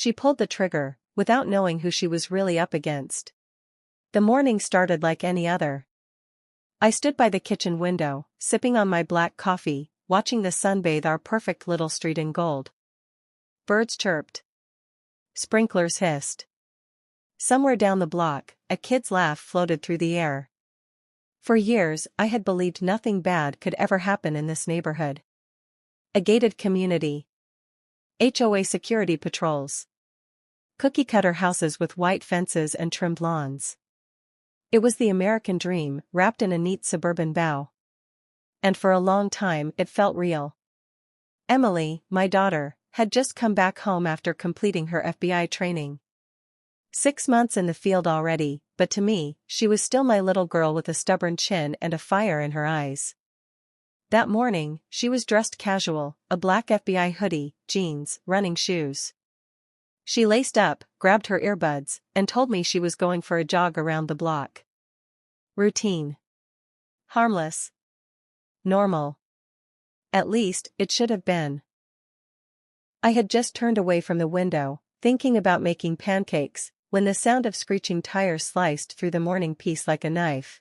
She pulled the trigger, without knowing who she was really up against. The morning started like any other. I stood by the kitchen window, sipping on my black coffee, watching the sun bathe our perfect little street in gold. Birds chirped. Sprinklers hissed. Somewhere down the block, a kid's laugh floated through the air. For years, I had believed nothing bad could ever happen in this neighborhood. A gated community. HOA security patrols. Cookie-cutter houses with white fences and trimmed lawns. It was the American dream, wrapped in a neat suburban bow. And for a long time it felt real. Emily, my daughter, had just come back home after completing her FBI training. 6 months in the field already, but to me, she was still my little girl with a stubborn chin and a fire in her eyes. That morning, she was dressed casual, a black FBI hoodie, jeans, running shoes. She laced up, grabbed her earbuds, and told me she was going for a jog around the block. Routine. Harmless. Normal. At least, it should have been. I had just turned away from the window, thinking about making pancakes, when the sound of screeching tires sliced through the morning peace like a knife.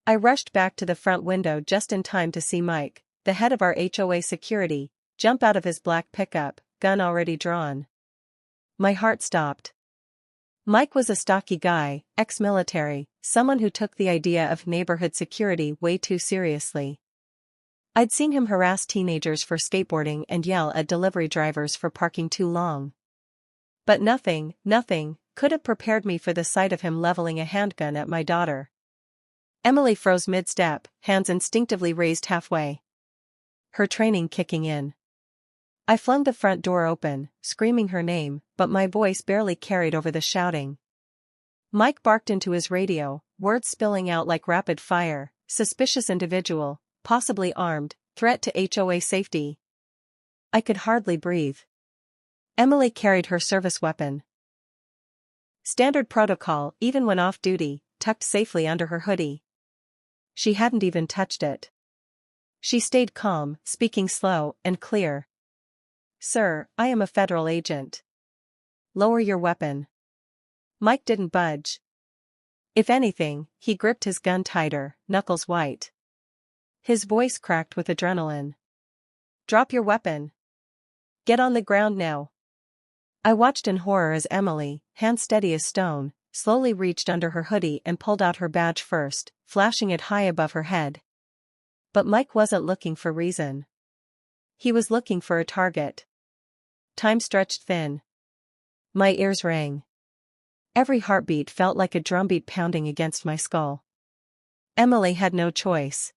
I rushed back to the front window just in time to see Mike, the head of our HOA security, jump out of his black pickup, gun already drawn. My heart stopped. Mike was a stocky guy, ex-military, someone who took the idea of neighborhood security way too seriously. I'd seen him harass teenagers for skateboarding and yell at delivery drivers for parking too long. But nothing could have prepared me for the sight of him leveling a handgun at my daughter. Emily froze mid-step, hands instinctively raised halfway. Her training kicking in. I flung the front door open, screaming her name, but my voice barely carried over the shouting. Mike barked into his radio, words spilling out like rapid fire: suspicious individual, possibly armed, threat to HOA safety. I could hardly breathe. Emily carried her service weapon. Standard protocol, even when off duty, tucked safely under her hoodie. She hadn't even touched it. She stayed calm, speaking slow and clear. "Sir, I am a federal agent. Lower your weapon." Mike didn't budge. If anything, he gripped his gun tighter, knuckles white. His voice cracked with adrenaline. "Drop your weapon. Get on the ground now." I watched in horror as Emily, hands steady as stone, slowly reached under her hoodie and pulled out her badge first, flashing it high above her head. But Mike wasn't looking for reason. He was looking for a target. Time stretched thin. My ears rang. Every heartbeat felt like a drumbeat pounding against my skull. Emily had no choice.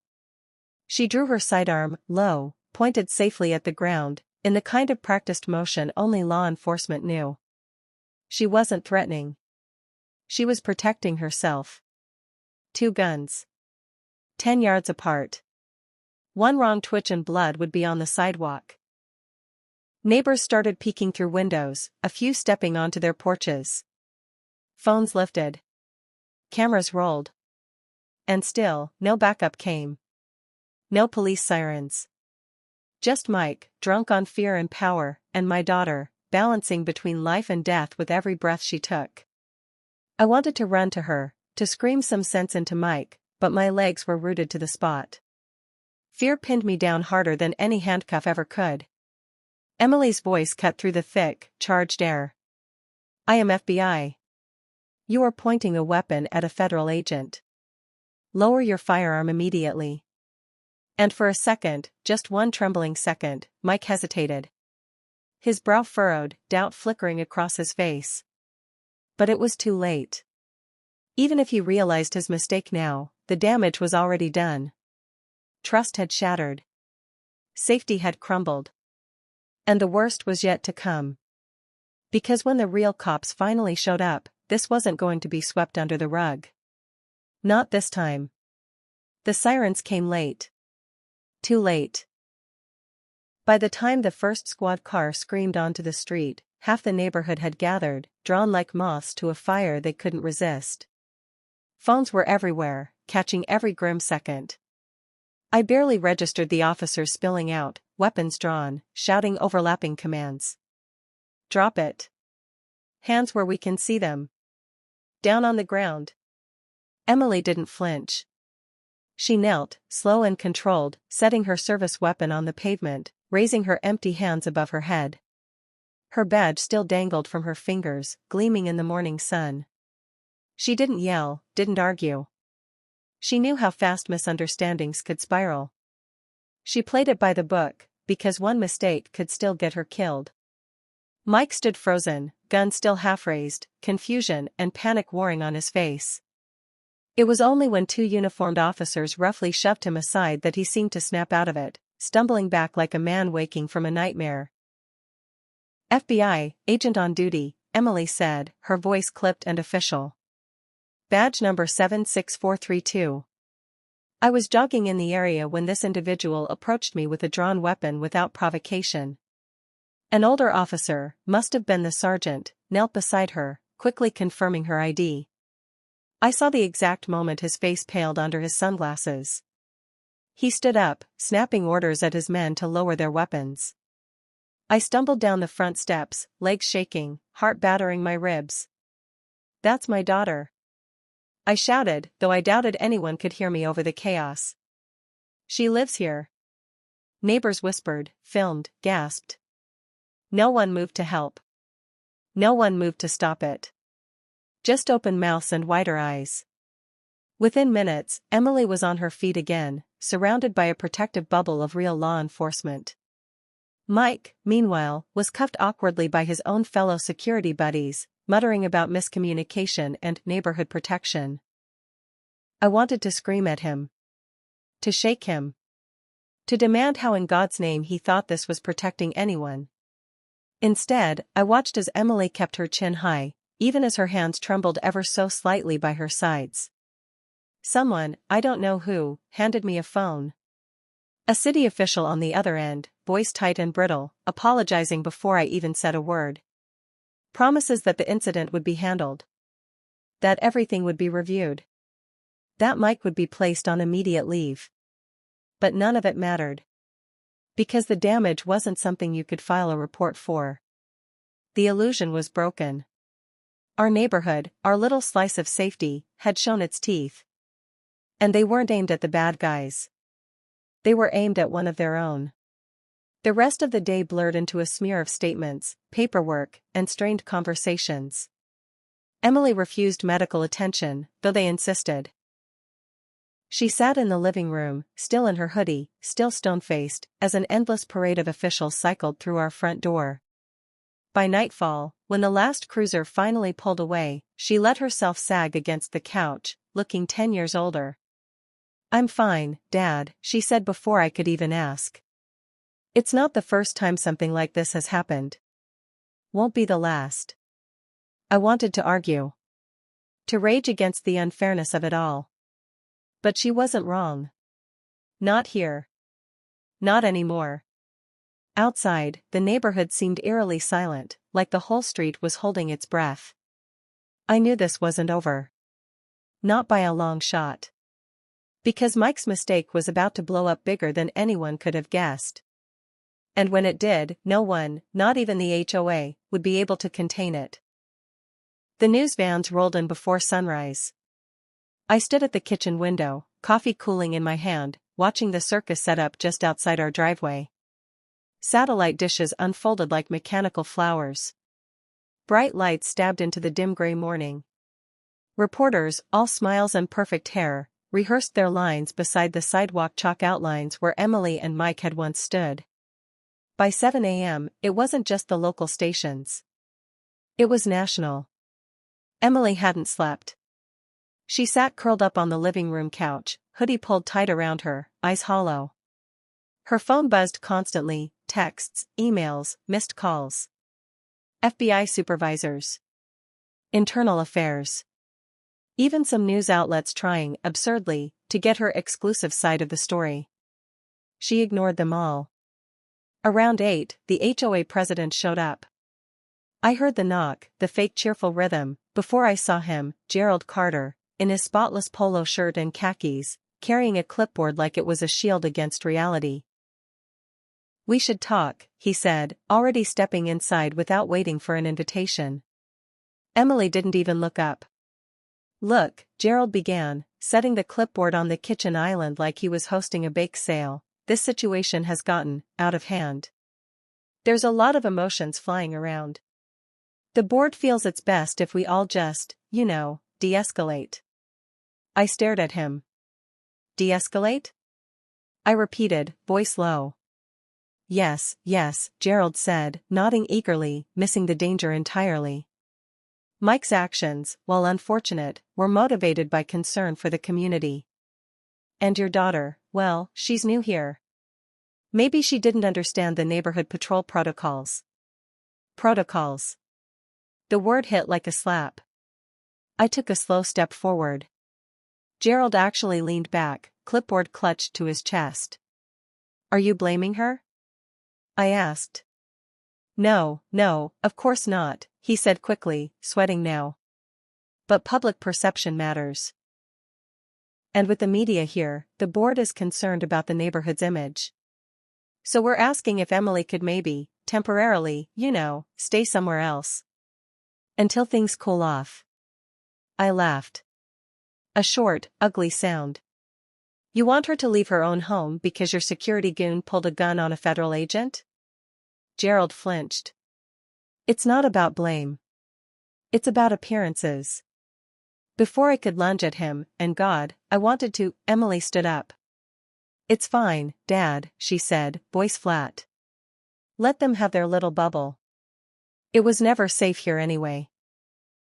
She drew her sidearm low, pointed safely at the ground, in the kind of practiced motion only law enforcement knew. She wasn't threatening. She was protecting herself. 2 guns. 10 yards apart. One wrong twitch and blood would be on the sidewalk. Neighbors started peeking through windows, a few stepping onto their porches. Phones lifted. Cameras rolled. And still, no backup came. No police sirens. Just Mike, drunk on fear and power, and my daughter, balancing between life and death with every breath she took. I wanted to run to her, to scream some sense into Mike, but my legs were rooted to the spot. Fear pinned me down harder than any handcuff ever could. Emily's voice cut through the thick, charged air. "I am FBI. You are pointing a weapon at a federal agent. Lower your firearm immediately." And for a second, just one trembling second, Mike hesitated. His brow furrowed, doubt flickering across his face. But it was too late. Even if he realized his mistake now, the damage was already done. Trust had shattered. Safety had crumbled. And the worst was yet to come. Because when the real cops finally showed up, this wasn't going to be swept under the rug. Not this time. The sirens came late. Too late. By the time the first squad car screamed onto the street, half the neighborhood had gathered, drawn like moths to a fire they couldn't resist. Phones were everywhere, catching every grim second. I barely registered the officers spilling out, weapons drawn, shouting overlapping commands. "Drop it. hands where we can see them. Down on the ground. Emily didn't flinch. She knelt, slow and controlled, setting her service weapon on the pavement, raising her empty hands above her head. Her badge still dangled from her fingers, gleaming in the morning sun. She didn't yell, didn't argue. She knew how fast misunderstandings could spiral. She played it by the book, because one mistake could still get her killed. Mike stood frozen, gun still half-raised, confusion and panic warring on his face. It was only when two uniformed officers roughly shoved him aside that he seemed to snap out of it, stumbling back like a man waking from a nightmare. FBI, agent on duty, Emily said, her voice clipped and official. Badge number 76432. I was jogging in the area when this individual approached me with a drawn weapon without provocation. An older officer, must have been the sergeant, knelt beside her, quickly confirming her ID. I saw the exact moment his face paled under his sunglasses. He stood up, snapping orders at his men to lower their weapons. I stumbled down the front steps, legs shaking, heart battering my ribs. "That's my daughter," I shouted, though I doubted anyone could hear me over the chaos. "She lives here." Neighbors whispered, filmed, gasped. No one moved to help. No one moved to stop it. Just open mouths and wider eyes. Within minutes, Emily was on her feet again, surrounded by a protective bubble of real law enforcement. Mike, meanwhile, was cuffed awkwardly by his own fellow security buddies, muttering about miscommunication and neighborhood protection. I wanted to scream at him. To shake him. To demand how in God's name he thought this was protecting anyone. Instead, I watched as Emily kept her chin high, even as her hands trembled ever so slightly by her sides. Someone, I don't know who, handed me a phone. A city official on the other end, voice tight and brittle, apologizing before I even said a word. Promises that the incident would be handled. That everything would be reviewed. That Mike would be placed on immediate leave. But none of it mattered. Because the damage wasn't something you could file a report for. The illusion was broken. Our neighborhood, our little slice of safety, had shown its teeth. And they weren't aimed at the bad guys. They were aimed at one of their own. The rest of the day blurred into a smear of statements, paperwork, and strained conversations. Emily refused medical attention, though they insisted. She sat in the living room, still in her hoodie, still stone-faced, as an endless parade of officials cycled through our front door. By nightfall, when the last cruiser finally pulled away, she let herself sag against the couch, looking 10 years older. "I'm fine, Dad," she said before I could even ask. "It's not the first time something like this has happened. Won't be the last." I wanted to argue. To rage against the unfairness of it all. But she wasn't wrong. Not here. Not anymore. Outside, the neighborhood seemed eerily silent, like the whole street was holding its breath. I knew this wasn't over. Not by a long shot. Because Mike's mistake was about to blow up bigger than anyone could have guessed. And when it did, no one, not even the HOA, would be able to contain it. The news vans rolled in before sunrise. I stood at the kitchen window, coffee cooling in my hand, watching the circus set up just outside our driveway. Satellite dishes unfolded like mechanical flowers. Bright lights stabbed into the dim gray morning. Reporters, all smiles and perfect hair, rehearsed their lines beside the sidewalk chalk outlines where Emily and Mike had once stood. By 7 a.m., it wasn't just the local stations. It was national. Emily hadn't slept. She sat curled up on the living room couch, hoodie pulled tight around her, eyes hollow. Her phone buzzed constantly, texts, emails, missed calls. FBI supervisors. Internal affairs. Even some news outlets trying, absurdly, to get her exclusive side of the story. She ignored them all. Around 8, the HOA president showed up. I heard the knock, the fake cheerful rhythm, before I saw him, Gerald Carter, in his spotless polo shirt and khakis, carrying a clipboard like it was a shield against reality. "We should talk," he said, already stepping inside without waiting for an invitation. Emily didn't even look up. Look, Gerald began, setting the clipboard on the kitchen island like he was hosting a bake sale. This situation has gotten out of hand. There's a lot of emotions flying around. The board feels it's best if we all just, de-escalate. I stared at him. De-escalate? I repeated, voice low. Yes, Gerald said, nodding eagerly, missing the danger entirely. Mike's actions, while unfortunate, were motivated by concern for the community. And your daughter, well, she's new here. Maybe she didn't understand the neighborhood patrol protocols. Protocols. The word hit like a slap. I took a slow step forward. Gerald actually leaned back, clipboard clutched to his chest. Are you blaming her? I asked. No, of course not, he said quickly, sweating now. But public perception matters. And with the media here, the board is concerned about the neighborhood's image. So we're asking if Emily could maybe, temporarily, stay somewhere else. Until things cool off. I laughed. A short, ugly sound. You want her to leave her own home because your security goon pulled a gun on a federal agent? Gerald flinched. It's not about blame. It's about appearances. Before I could lunge at him, and God, I wanted to, Emily stood up. It's fine, Dad, she said, voice flat. Let them have their little bubble. It was never safe here anyway.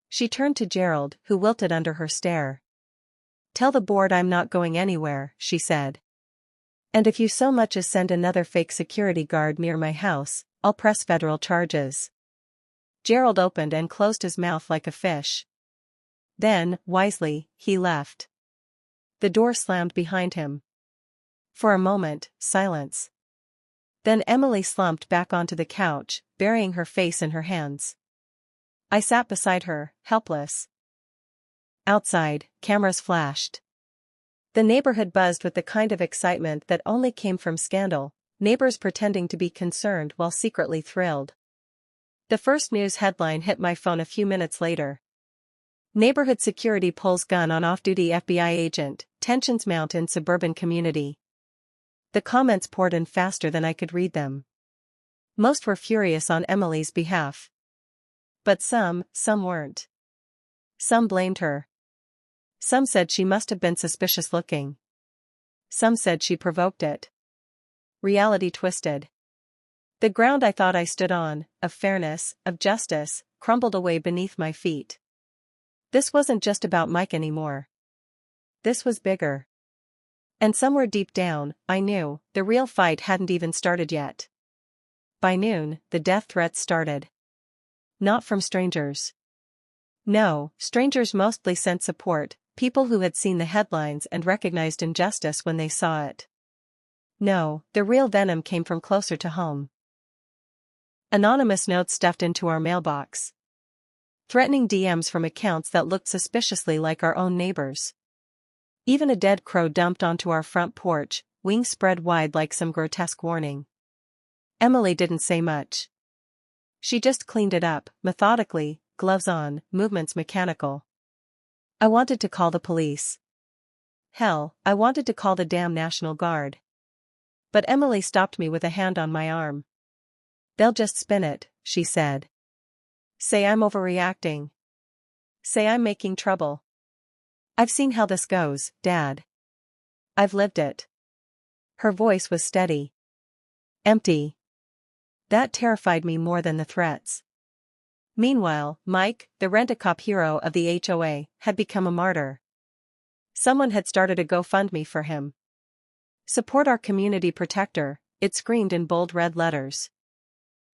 She turned to Gerald, who wilted under her stare. Tell the board I'm not going anywhere, she said. And if you so much as send another fake security guard near my house, I'll press federal charges. Gerald opened and closed his mouth like a fish. Then, wisely, he left. The door slammed behind him. For a moment, silence. Then Emily slumped back onto the couch, burying her face in her hands. I sat beside her, helpless. Outside, cameras flashed. The neighborhood buzzed with the kind of excitement that only came from scandal, neighbors pretending to be concerned while secretly thrilled. The first news headline hit my phone a few minutes later. Neighborhood security pulls gun on off-duty FBI agent, tensions mount in suburban community. The comments poured in faster than I could read them. Most were furious on Emily's behalf. But some weren't. Some blamed her. Some said she must have been suspicious looking. Some said she provoked it. Reality twisted. The ground I thought I stood on, of fairness, of justice, crumbled away beneath my feet. This wasn't just about Mike anymore. This was bigger. And somewhere deep down, I knew, the real fight hadn't even started yet. By noon, the death threats started. Not from strangers. No, strangers mostly sent support, people who had seen the headlines and recognized injustice when they saw it. No, the real venom came from closer to home. Anonymous notes stuffed into our mailbox. Threatening DMs from accounts that looked suspiciously like our own neighbors. Even a dead crow dumped onto our front porch, wings spread wide like some grotesque warning. Emily didn't say much. She just cleaned it up, methodically, gloves on, movements mechanical. I wanted to call the police. Hell, I wanted to call the damn National Guard. But Emily stopped me with a hand on my arm. They'll just spin it, she said. Say I'm overreacting. Say I'm making trouble. I've seen how this goes, Dad. I've lived it. Her voice was steady. Empty. That terrified me more than the threats. Meanwhile, Mike, the rent-a-cop hero of the HOA, had become a martyr. Someone had started a GoFundMe for him. Support our community protector, it screamed in bold red letters.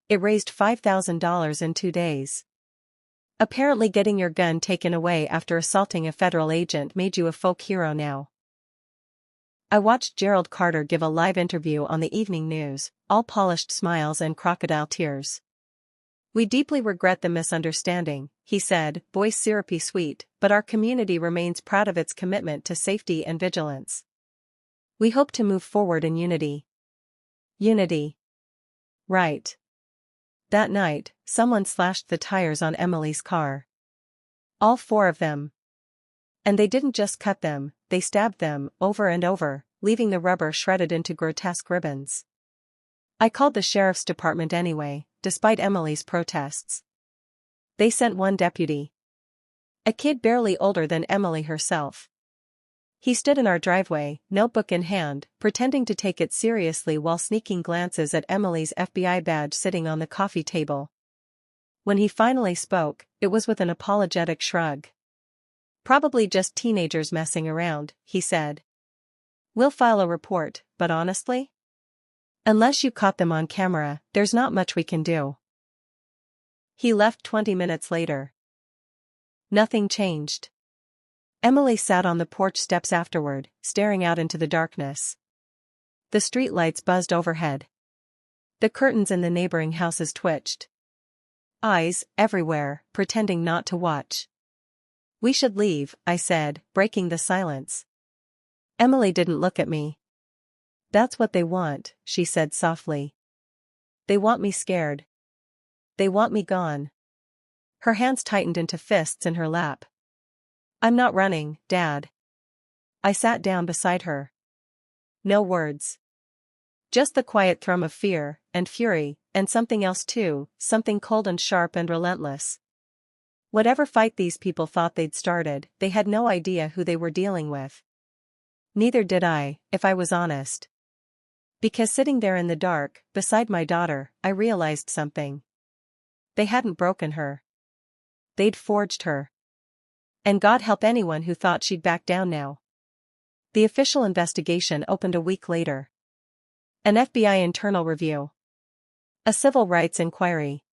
It raised $5,000 in 2 days. Apparently getting your gun taken away after assaulting a federal agent made you a folk hero now. I watched Gerald Carter give a live interview on the evening news, all polished smiles and crocodile tears. We deeply regret the misunderstanding, he said, voice syrupy sweet, but our community remains proud of its commitment to safety and vigilance. We hope to move forward in unity. Unity. Right. That night, someone slashed the tires on Emily's car. All four of them. And they didn't just cut them, they stabbed them, over and over, leaving the rubber shredded into grotesque ribbons. I called the sheriff's department anyway, despite Emily's protests. They sent one deputy. A kid barely older than Emily herself. He stood in our driveway, notebook in hand, pretending to take it seriously while sneaking glances at Emily's FBI badge sitting on the coffee table. When he finally spoke, it was with an apologetic shrug. "Probably just teenagers messing around," he said. "We'll file a report, but honestly? Unless you caught them on camera, there's not much we can do." He left 20 minutes later. Nothing changed. Emily sat on the porch steps afterward, staring out into the darkness. The streetlights buzzed overhead. The curtains in the neighboring houses twitched. Eyes, everywhere, pretending not to watch. "We should leave," I said, breaking the silence. Emily didn't look at me. "That's what they want," she said softly. "They want me scared. They want me gone." Her hands tightened into fists in her lap. "I'm not running, Dad." I sat down beside her. No words. Just the quiet thrum of fear, and fury, and something else too, something cold and sharp and relentless. Whatever fight these people thought they'd started, they had no idea who they were dealing with. Neither did I, if I was honest. Because sitting there in the dark, beside my daughter, I realized something. They hadn't broken her. They'd forged her. And God help anyone who thought she'd back down now. The official investigation opened a week later. An FBI internal review. A civil rights inquiry.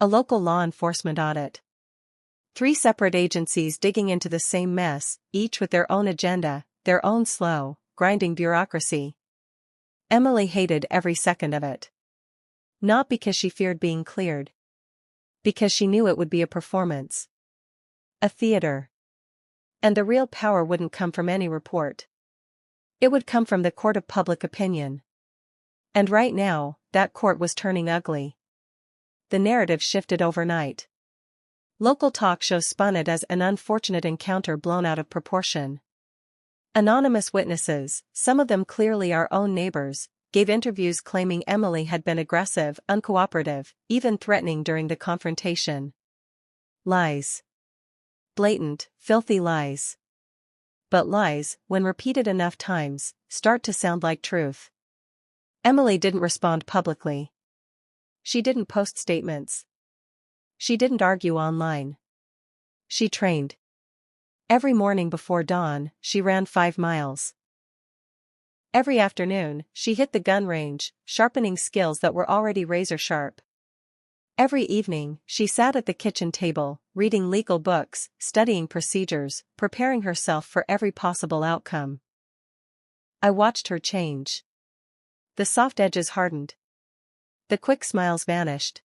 A local law enforcement audit. 3 separate agencies digging into the same mess, each with their own agenda, their own slow, grinding bureaucracy. Emily hated every second of it. Not because she feared being cleared. Because she knew it would be a performance. A theater. And the real power wouldn't come from any report. It would come from the court of public opinion. And right now, that court was turning ugly. The narrative shifted overnight. Local talk shows spun it as an unfortunate encounter blown out of proportion. Anonymous witnesses, some of them clearly our own neighbors, gave interviews claiming Emily had been aggressive, uncooperative, even threatening during the confrontation. Lies. Blatant, filthy lies. But lies, when repeated enough times, start to sound like truth. Emily didn't respond publicly. She didn't post statements. She didn't argue online. She trained. Every morning before dawn, she ran 5 miles. Every afternoon, she hit the gun range, sharpening skills that were already razor sharp. Every evening, she sat at the kitchen table, reading legal books, studying procedures, preparing herself for every possible outcome. I watched her change. The soft edges hardened. The quick smiles vanished.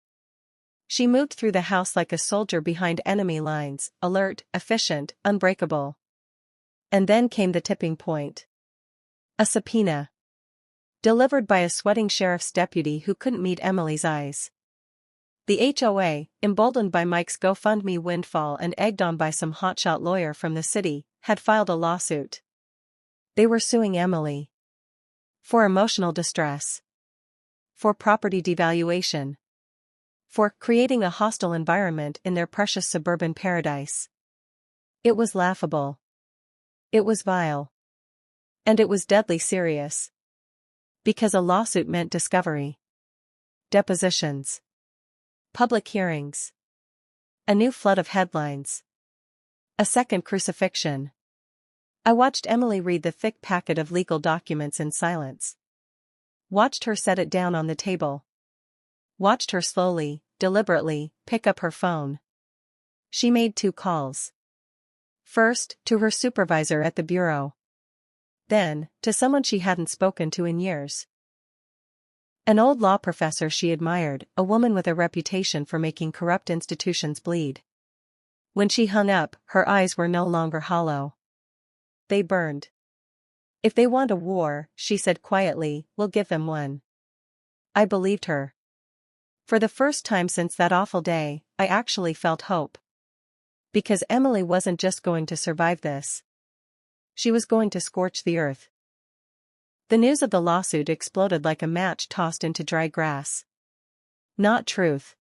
She moved through the house like a soldier behind enemy lines, alert, efficient, unbreakable. And then came the tipping point. A subpoena. Delivered by a sweating sheriff's deputy who couldn't meet Emily's eyes. The HOA, emboldened by Mike's GoFundMe windfall and egged on by some hotshot lawyer from the city, had filed a lawsuit. They were suing Emily. For emotional distress. For property devaluation. For creating a hostile environment in their precious suburban paradise. It was laughable. It was vile. And it was deadly serious. Because a lawsuit meant discovery. Depositions. Public hearings. A new flood of headlines. A second crucifixion. I watched Emily read the thick packet of legal documents in silence. Watched her set it down on the table. Watched her slowly, deliberately, pick up her phone. She made 2 calls. First, to her supervisor at the bureau. Then, to someone she hadn't spoken to in years. An old law professor she admired, a woman with a reputation for making corrupt institutions bleed. When she hung up, her eyes were no longer hollow. They burned. "If they want a war," she said quietly, "we'll give them one." I believed her. For the first time since that awful day, I actually felt hope. Because Emily wasn't just going to survive this. She was going to scorch the earth. The news of the lawsuit exploded like a match tossed into dry grass. Not truth.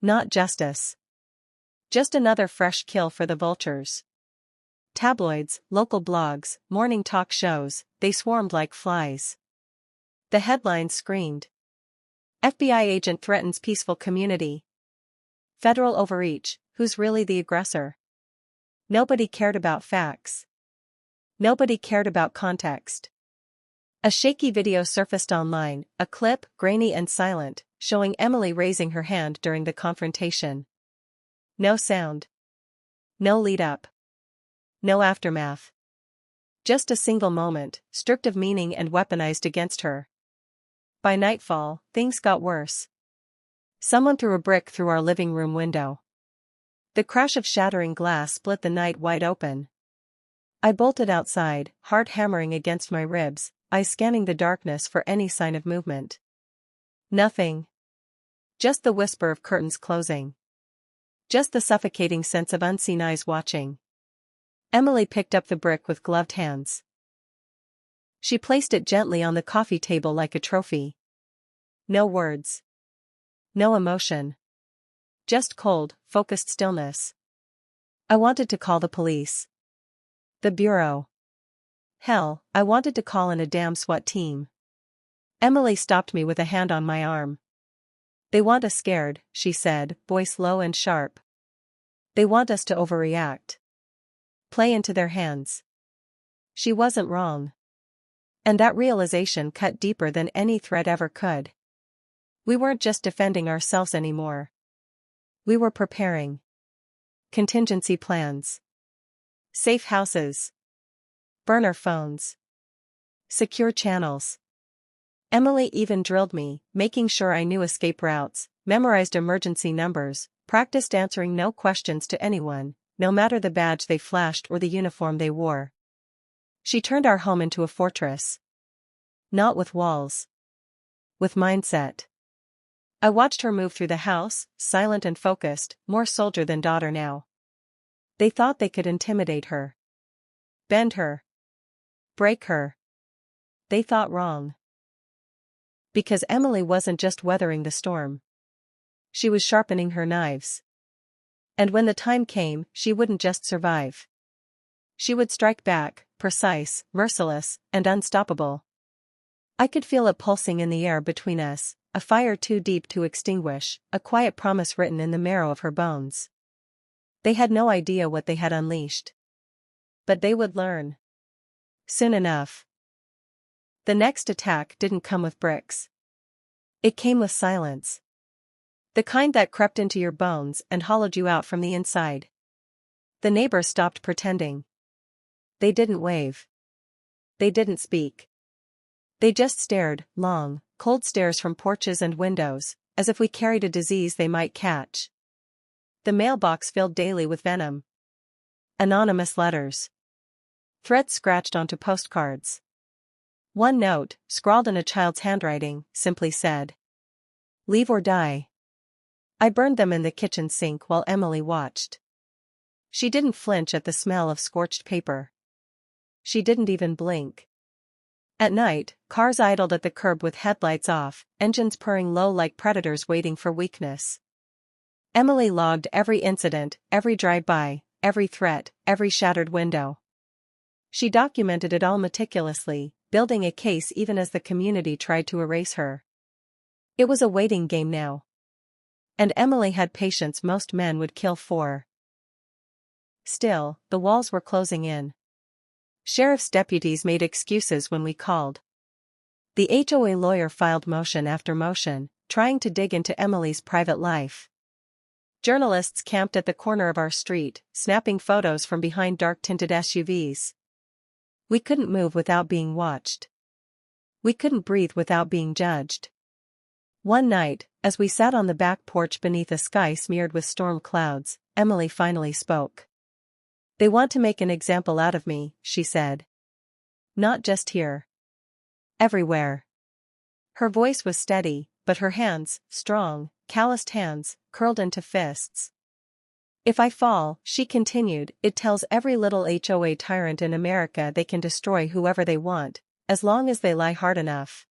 Not justice. Just another fresh kill for the vultures. Tabloids, local blogs, morning talk shows, they swarmed like flies. The headlines screamed. FBI agent threatens peaceful community. Federal overreach, who's really the aggressor? Nobody cared about facts. Nobody cared about context. A shaky video surfaced online, a clip, grainy and silent, showing Emily raising her hand during the confrontation. No sound. No lead-up. No aftermath. Just a single moment, stripped of meaning and weaponized against her. By nightfall, things got worse. Someone threw a brick through our living room window. The crash of shattering glass split the night wide open. I bolted outside, heart hammering against my ribs, eyes scanning the darkness for any sign of movement. Nothing. Just the whisper of curtains closing. Just the suffocating sense of unseen eyes watching. Emily picked up the brick with gloved hands. She placed it gently on the coffee table like a trophy. No words. No emotion. Just cold, focused stillness. I wanted to call the police. The bureau. Hell, I wanted to call in a damn SWAT team. Emily stopped me with a hand on my arm. They want us scared, she said, voice low and sharp. They want us to overreact. Play into their hands. She wasn't wrong. And that realization cut deeper than any threat ever could. We weren't just defending ourselves anymore. We were preparing. Contingency plans. Safe houses. Burner phones. Secure channels. Emily even drilled me, making sure I knew escape routes, memorized emergency numbers, practiced answering no questions to anyone, no matter the badge they flashed or the uniform they wore. She turned our home into a fortress. Not with walls. With mindset. I watched her move through the house, silent and focused, more soldier than daughter now. They thought they could intimidate her. Bend her. Break her. They thought wrong. Because Emily wasn't just weathering the storm. She was sharpening her knives. And when the time came, she wouldn't just survive. She would strike back, precise, merciless, and unstoppable. I could feel it pulsing in the air between us, a fire too deep to extinguish, a quiet promise written in the marrow of her bones. They had no idea what they had unleashed. But they would learn. Soon enough. The next attack didn't come with bricks. It came with silence. The kind that crept into your bones and hollowed you out from the inside. The neighbors stopped pretending. They didn't wave. They didn't speak. They just stared, long, cold stares from porches and windows, as if we carried a disease they might catch. The mailbox filled daily with venom. Anonymous letters. Threats scratched onto postcards. One note, scrawled in a child's handwriting, simply said, "Leave or die." I burned them in the kitchen sink while Emily watched. She didn't flinch at the smell of scorched paper. She didn't even blink. At night, cars idled at the curb with headlights off, engines purring low like predators waiting for weakness. Emily logged every incident, every drive-by, every threat, every shattered window. She documented it all meticulously, building a case even as the community tried to erase her. It was a waiting game now. And Emily had patience most men would kill for. Still, the walls were closing in. Sheriff's deputies made excuses when we called. The HOA lawyer filed motion after motion, trying to dig into Emily's private life. Journalists camped at the corner of our street, snapping photos from behind dark-tinted SUVs. We couldn't move without being watched. We couldn't breathe without being judged. One night, as we sat on the back porch beneath a sky smeared with storm clouds, Emily finally spoke. "They want to make an example out of me," she said. "Not just here. Everywhere." Her voice was steady, but her hands, strong, calloused hands, curled into fists. If I fall, she continued, it tells every little HOA tyrant in America they can destroy whoever they want, as long as they lie hard enough.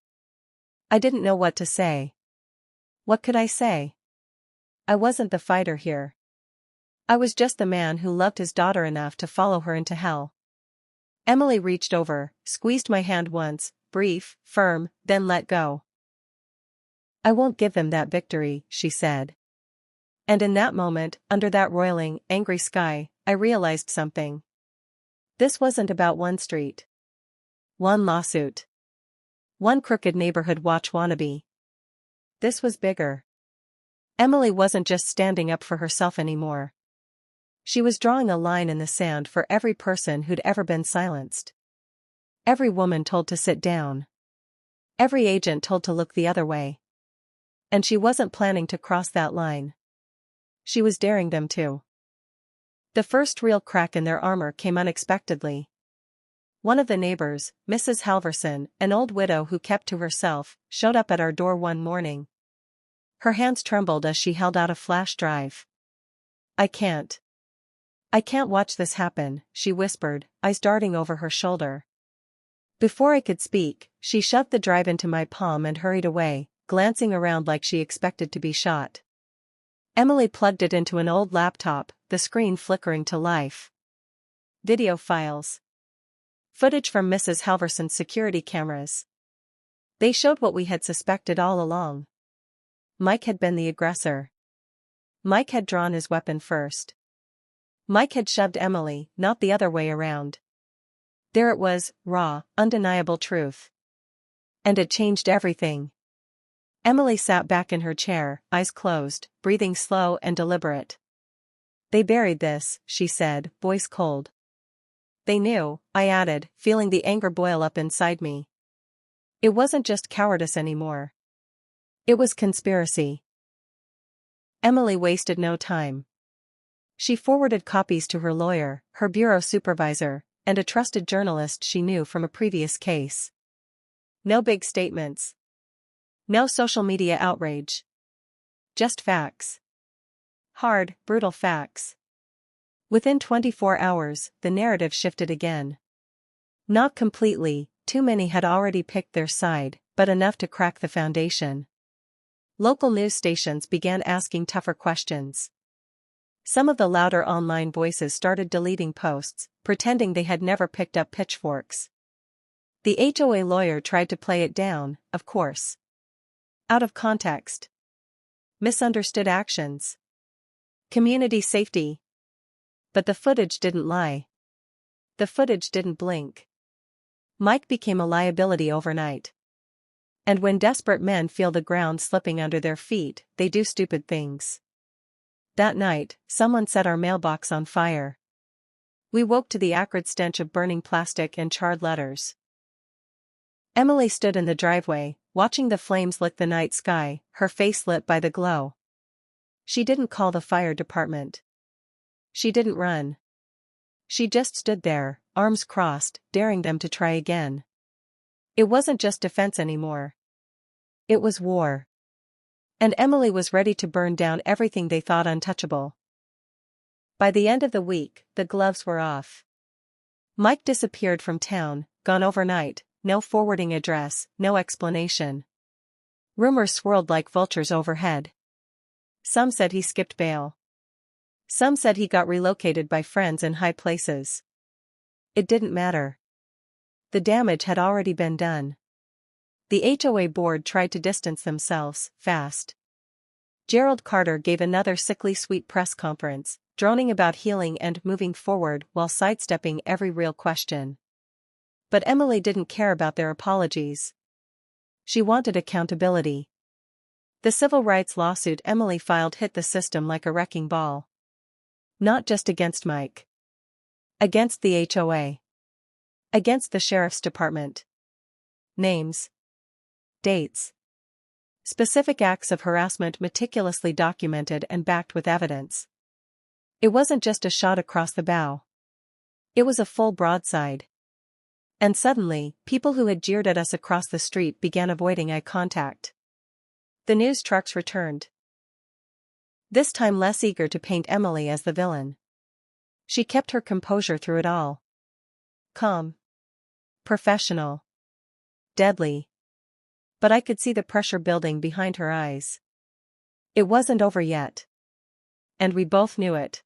I didn't know what to say. What could I say? I wasn't the fighter here. I was just the man who loved his daughter enough to follow her into hell. Emily reached over, squeezed my hand once, brief, firm, then let go. I won't give them that victory, she said. And in that moment, under that roiling, angry sky, I realized something. This wasn't about one street. One lawsuit. One crooked neighborhood watch wannabe. This was bigger. Emily wasn't just standing up for herself anymore. She was drawing a line in the sand for every person who'd ever been silenced. Every woman told to sit down. Every agent told to look the other way. And she wasn't planning to cross that line. She was daring them to. The first real crack in their armor came unexpectedly. One of the neighbors, Mrs. Halverson, an old widow who kept to herself, showed up at our door one morning. Her hands trembled as she held out a flash drive. I can't watch this happen, she whispered, eyes darting over her shoulder. Before I could speak, she shoved the drive into my palm and hurried away, glancing around like she expected to be shot. Emily plugged it into an old laptop, the screen flickering to life. Video files. Footage from Mrs. Halverson's security cameras. They showed what we had suspected all along. Mike had been the aggressor. Mike had drawn his weapon first. Mike had shoved Emily, not the other way around. There it was, raw, undeniable truth. And it changed everything. Emily sat back in her chair, eyes closed, breathing slow and deliberate. They buried this, she said, voice cold. They knew, I added, feeling the anger boil up inside me. It wasn't just cowardice anymore. It was conspiracy. Emily wasted no time. She forwarded copies to her lawyer, her bureau supervisor, and a trusted journalist she knew from a previous case. No big statements. No social media outrage. Just facts. Hard, brutal facts. Within 24 hours, the narrative shifted again. Not completely, too many had already picked their side, but enough to crack the foundation. Local news stations began asking tougher questions. Some of the louder online voices started deleting posts, pretending they had never picked up pitchforks. The HOA lawyer tried to play it down, of course. Out of context. Misunderstood actions. Community safety. But the footage didn't lie. The footage didn't blink. Mike became a liability overnight. And when desperate men feel the ground slipping under their feet, they do stupid things. That night, someone set our mailbox on fire. We woke to the acrid stench of burning plastic and charred letters. Emily stood in the driveway, watching the flames lick the night sky, her face lit by the glow. She didn't call the fire department. She didn't run. She just stood there, arms crossed, daring them to try again. It wasn't just defense anymore. It was war. And Emily was ready to burn down everything they thought untouchable. By the end of the week, the gloves were off. Mike disappeared from town, gone overnight, no forwarding address, no explanation. Rumors swirled like vultures overhead. Some said he skipped bail. Some said he got relocated by friends in high places. It didn't matter. The damage had already been done. The HOA board tried to distance themselves, fast. Gerald Carter gave another sickly sweet press conference, droning about healing and moving forward while sidestepping every real question. But Emily didn't care about their apologies. She wanted accountability. The civil rights lawsuit Emily filed hit the system like a wrecking ball. Not just against Mike. Against the HOA. Against the sheriff's department. Names. Dates. Specific acts of harassment meticulously documented and backed with evidence. It wasn't just a shot across the bow. It was a full broadside. And suddenly, people who had jeered at us across the street began avoiding eye contact. The news trucks returned. this time less eager to paint Emily as the villain. She kept her composure through it all. Calm. Professional. Deadly. But I could see the pressure building behind her eyes. It wasn't over yet. And we both knew it.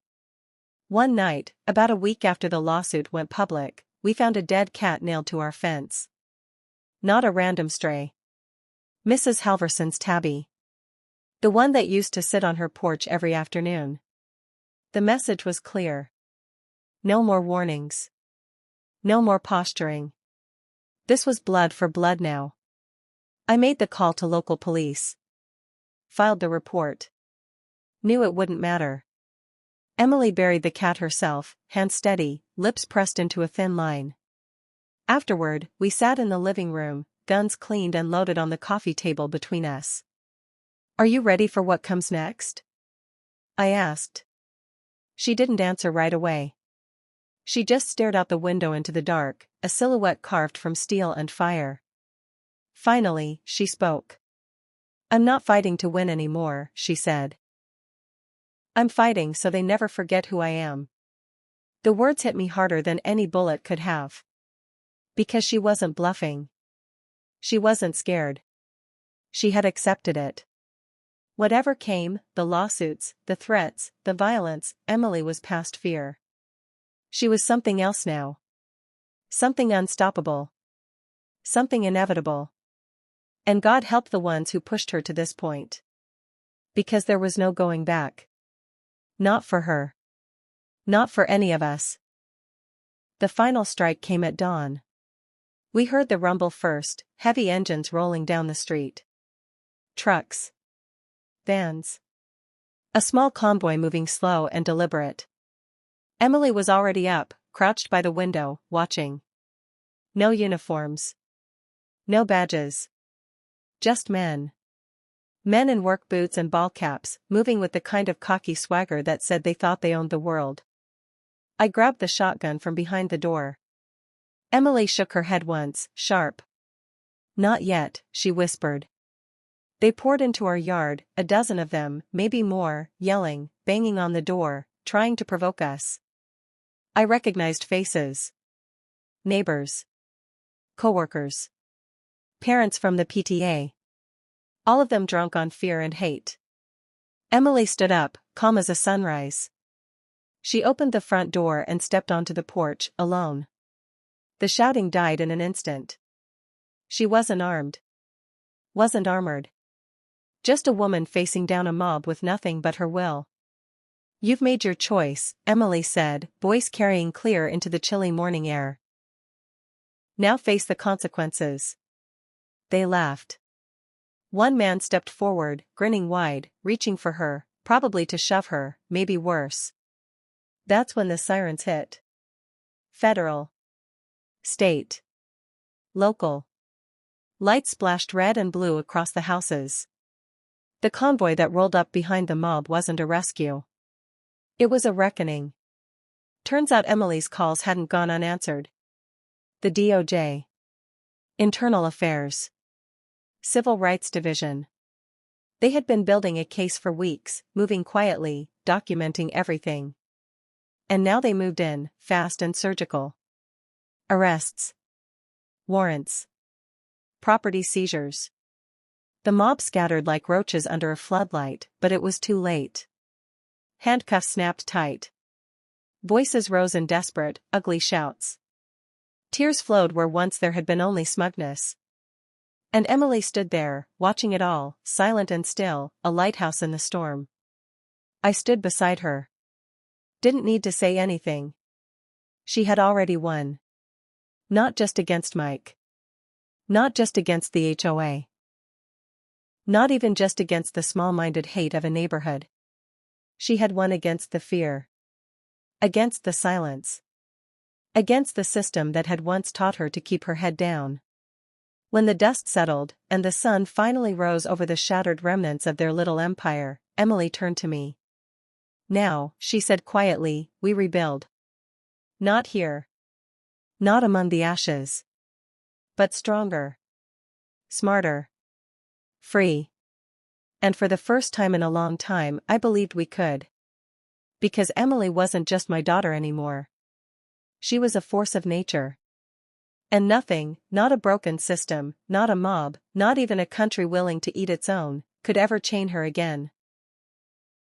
One night, about a week after the lawsuit went public, we found a dead cat nailed to our fence. Not a random stray. Mrs. Halverson's tabby. The one that used to sit on her porch every afternoon. The message was clear. No more warnings. No more posturing. This was blood for blood now. I made the call to local police. Filed the report. Knew it wouldn't matter. Emily buried the cat herself, hands steady, lips pressed into a thin line. Afterward, we sat in the living room, guns cleaned and loaded on the coffee table between us. Are you ready for what comes next? I asked. She didn't answer right away. She just stared out the window into the dark, a silhouette carved from steel and fire. Finally, she spoke. I'm not fighting to win anymore, she said. I'm fighting so they never forget who I am. The words hit me harder than any bullet could have. Because she wasn't bluffing. She wasn't scared. She had accepted it. Whatever came, the lawsuits, the threats, the violence, Emily was past fear. She was something else now. Something unstoppable. Something inevitable. And God help the ones who pushed her to this point. Because there was no going back. Not for her. Not for any of us. The final strike came at dawn. We heard the rumble first, heavy engines rolling down the street. Trucks. Vans. A small convoy moving slow and deliberate. Emily was already up, crouched by the window, watching. No uniforms. No badges. Just men. Men in work boots and ball caps, moving with the kind of cocky swagger that said they thought they owned the world. I grabbed the shotgun from behind the door. Emily shook her head once, sharp. Not yet, she whispered. They poured into our yard, a dozen of them, maybe more, yelling, banging on the door, trying to provoke us. I recognized faces. Neighbors. Coworkers. Parents from the PTA. All of them drunk on fear and hate. Emily stood up, calm as a sunrise. She opened the front door and stepped onto the porch, alone. The shouting died in an instant. She wasn't armed. Wasn't armored. Just a woman facing down a mob with nothing but her will. You've made your choice, Emily said, voice carrying clear into the chilly morning air. Now face the consequences. They laughed. One man stepped forward, grinning wide, reaching for her, probably to shove her, maybe worse. That's when the sirens hit. Federal. State. Local. Lights splashed red and blue across the houses. The convoy that rolled up behind the mob wasn't a rescue. It was a reckoning. Turns out Emily's calls hadn't gone unanswered. The DOJ. Internal Affairs. Civil Rights Division. They had been building a case for weeks, moving quietly, documenting everything. And now they moved in, fast and surgical. Arrests. Warrants. Property seizures. The mob scattered like roaches under a floodlight, but it was too late. Handcuffs snapped tight. Voices rose in desperate, ugly shouts. Tears flowed where once there had been only smugness. And Emily stood there, watching it all, silent and still, a lighthouse in the storm. I stood beside her. Didn't need to say anything. She had already won. Not just against Mike. Not just against the HOA. Not even just against the small-minded hate of a neighborhood. She had won against the fear. Against the silence. Against the system that had once taught her to keep her head down. When the dust settled, and the sun finally rose over the shattered remnants of their little empire, Emily turned to me. Now, she said quietly, we rebuild. Not here. Not among the ashes. But stronger. Smarter. Free. And for the first time in a long time I believed we could. Because Emily wasn't just my daughter anymore. She was a force of nature. And nothing, not a broken system, not a mob, not even a country willing to eat its own, could ever chain her again.